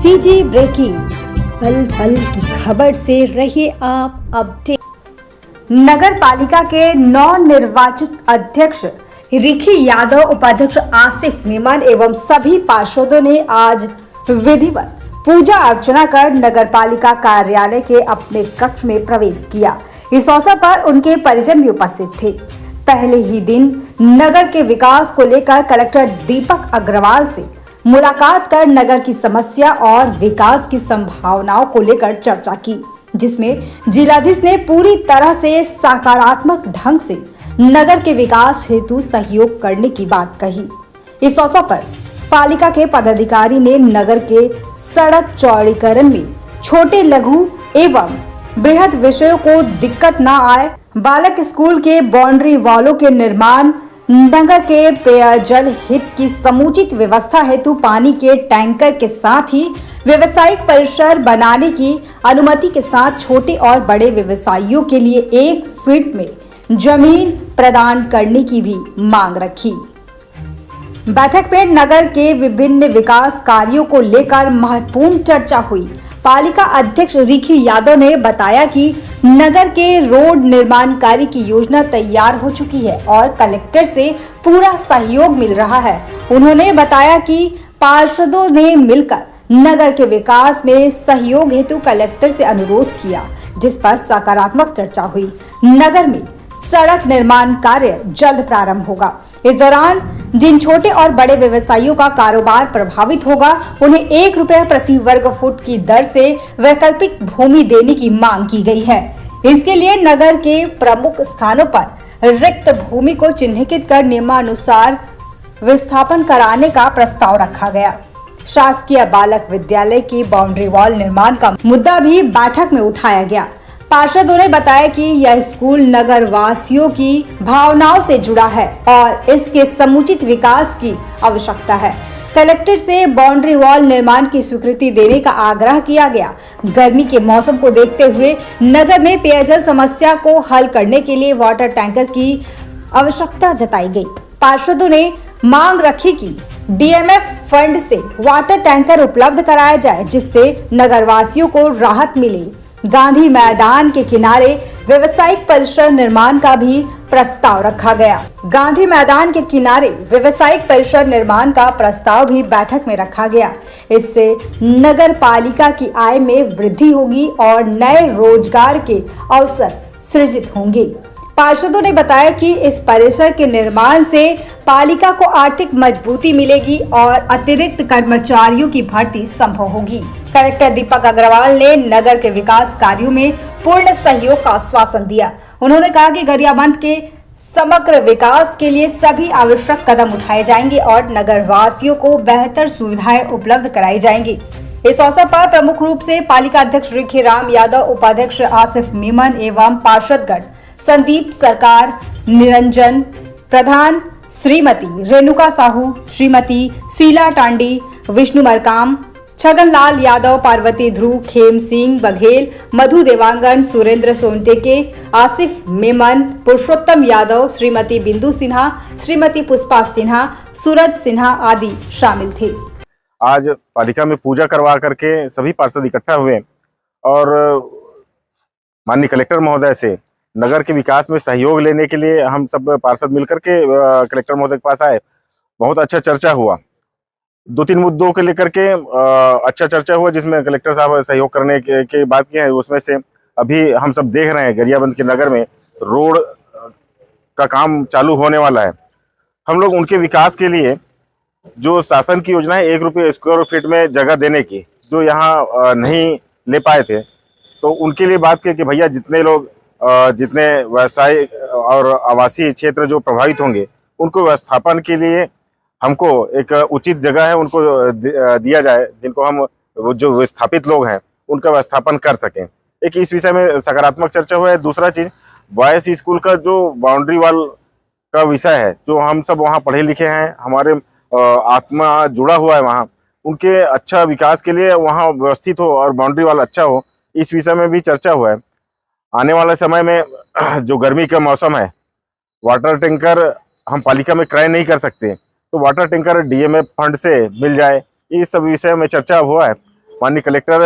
CG breaking, पल पल की खबर से रहिए आप अपडेट। नगर पालिका के नवनिर्वाचित अध्यक्ष रिखी यादव, उपाध्यक्ष आसिफ मेमन एवं सभी पार्षदों ने आज विधिवत पूजा अर्चना कर नगर पालिका कार्यालय के अपने कक्ष में प्रवेश किया। इस अवसर पर उनके परिजन भी उपस्थित थे। पहले ही दिन नगर के विकास को लेकर कलेक्टर दीपक अग्रवाल से मुलाकात कर नगर की समस्या और विकास की संभावनाओं को लेकर चर्चा की, जिसमें जिलाधीश ने पूरी तरह से सकारात्मक ढंग से नगर के विकास हेतु सहयोग करने की बात कही। इस अवसर पर पालिका के पदाधिकारी ने नगर के सड़क चौड़ीकरण में छोटे लघु एवं बृहद विषयों को दिक्कत न आए, बालक स्कूल के बाउंड्री वॉलों के निर्माण, नगर के पेयजल हित की समुचित व्यवस्था हेतु पानी के टैंकर के साथ ही व्यवसायिक परिसर बनाने की अनुमति के साथ छोटे और बड़े व्यवसायियों के लिए 1 फीट में जमीन प्रदान करने की भी मांग रखी। बैठक में नगर के विभिन्न विकास कार्यों को लेकर महत्वपूर्ण चर्चा हुई। पालिका अध्यक्ष रिखी यादव ने बताया कि नगर के रोड निर्माण कार्य की योजना तैयार हो चुकी है और कलेक्टर से पूरा सहयोग मिल रहा है। उन्होंने बताया कि पार्षदों ने मिलकर नगर के विकास में सहयोग हेतु कलेक्टर से अनुरोध किया, जिस पर सकारात्मक चर्चा हुई। नगर में सड़क निर्माण कार्य जल्द प्रारंभ होगा। इस दौरान जिन छोटे और बड़े व्यवसायियों का कारोबार प्रभावित होगा, उन्हें 1 रुपया प्रति वर्ग फुट की दर से वैकल्पिक भूमि देने की मांग की गई है। इसके लिए नगर के प्रमुख स्थानों पर रिक्त भूमि को चिन्हित कर नियमानुसार विस्थापन कराने का प्रस्ताव रखा गया। शासकीय बालक विद्यालय की बाउंड्री वॉल निर्माण का मुद्दा भी बैठक में उठाया गया। पार्षदों ने बताया कि यह स्कूल नगर वासियों की भावनाओं से जुड़ा है और इसके समुचित विकास की आवश्यकता है। कलेक्टर से बाउंड्री वॉल निर्माण की स्वीकृति देने का आग्रह किया गया। गर्मी के मौसम को देखते हुए नगर में पेयजल समस्या को हल करने के लिए वाटर टैंकर की आवश्यकता जताई गई। पार्षदों ने मांग रखी कि डीएमएफ फंड से वाटर टैंकर उपलब्ध कराया जाए, जिससे नगरवासियों को राहत मिले। गांधी मैदान के किनारे व्यवसायिक परिसर निर्माण का भी प्रस्ताव रखा गया। गांधी मैदान के किनारे व्यवसायिक परिसर निर्माण का प्रस्ताव भी बैठक में रखा गया। इससे नगर पालिका की आय में वृद्धि होगी और नए रोजगार के अवसर सृजित होंगे। पार्षदों ने बताया कि इस परिसर के निर्माण से पालिका को आर्थिक मजबूती मिलेगी और अतिरिक्त कर्मचारियों की भर्ती संभव होगी। कलेक्टर दीपक अग्रवाल ने नगर के विकास कार्यों में पूर्ण सहयोग का आश्वासन दिया। उन्होंने कहा कि गरियाबंद के समग्र विकास के लिए सभी आवश्यक कदम उठाए जाएंगे और नगर वासियों को बेहतर सुविधाएं उपलब्ध कराई जाएंगी। इस अवसर पर प्रमुख रूप से पालिका अध्यक्ष रिखी राम यादव, उपाध्यक्ष आसिफ मेमन एवं पार्षदगण संदीप सरकार, निरंजन प्रधान, श्रीमती रेणुका साहू, श्रीमती शीला टांडी, विष्णु मरकाम, छगनलाल यादव, पार्वती ध्रुव, खेम सिंह बघेल, मधु देवांगन, सुरेंद्र सोनटेके, आसिफ मेमन, पुरुषोत्तम यादव, श्रीमती बिंदु सिन्हा, श्रीमती पुष्पा सिन्हा, सूरज सिन्हा आदि शामिल थे। आज पालिका में पूजा करवा करके सभी पार्षद इकट्ठा हुए और माननीय कलेक्टर महोदय से नगर के विकास में सहयोग लेने के लिए हम सब पार्षद मिलकर के कलेक्टर महोदय के पास आए। बहुत अच्छा चर्चा हुआ। 2-3 मुद्दों के लेकर के अच्छा चर्चा हुआ, जिसमें कलेक्टर साहब सहयोग करने के बात की है। उसमें से अभी हम सब देख रहे हैं गरियाबंद के नगर में रोड का काम चालू होने वाला है। हम लोग उनके विकास के लिए जो शासन की योजना है 1 रुपये स्क्वायर फीट में जगह देने की, जो यहाँ नहीं ले पाए थे, तो उनके लिए बात की कि भैया जितने व्यवसाय और आवासीय क्षेत्र जो प्रभावित होंगे, उनको व्यवस्थापन के लिए हमको एक उचित जगह है उनको दिया जाए, जिनको हम जो विस्थापित लोग हैं उनका व्यवस्थापन कर सकें। एक इस विषय में सकारात्मक चर्चा हुआ है। दूसरा चीज, बॉयज स्कूल का जो बाउंड्री वॉल का विषय है, जो हम सब वहाँ पढ़े लिखे हैं, हमारे आत्मा जुड़ा हुआ है वहाँ, उनके अच्छा विकास के लिए वहाँ व्यवस्थित हो और बाउंड्री वॉल अच्छा हो, इस विषय में भी चर्चा हुआ है। आने वाले समय में जो गर्मी का मौसम है, वाटर टैंकर हम पालिका में क्रय नहीं कर सकते, तो वाटर टैंकर डीएमएफ फंड से मिल जाए, इस सब विषय में चर्चा हुआ है। माननीय कलेक्टर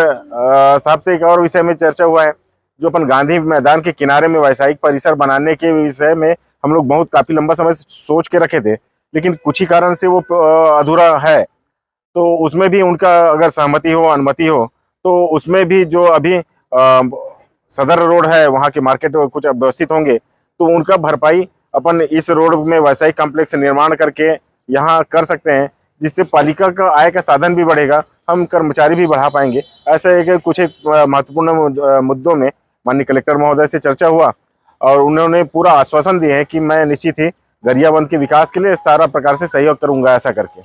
साहब से एक और विषय में चर्चा हुआ है। जो अपन गांधी मैदान के किनारे में व्यावसायिक परिसर बनाने के विषय में हम लोग बहुत काफी लंबा समय से सोच के रखे थे, लेकिन कुछ ही कारण से वो अधूरा है। तो उसमें भी उनका अगर सहमति हो, अनुमति हो, तो उसमें भी जो अभी सदर रोड है, वहाँ के मार्केट कुछ व्यवस्थित होंगे, तो उनका भरपाई अपन इस रोड में व्यावसायिक कॉम्प्लेक्स निर्माण करके यहाँ कर सकते हैं, जिससे पालिका का आय का साधन भी बढ़ेगा, हम कर्मचारी भी बढ़ा पाएंगे। ऐसे एक कुछ एक महत्वपूर्ण मुद्दों में माननीय कलेक्टर महोदय से चर्चा हुआ और उन्होंने पूरा आश्वासन दिए है कि मैं निश्चित ही गरियाबंद के विकास के लिए सारा प्रकार से सहयोग करूंगा, ऐसा करके।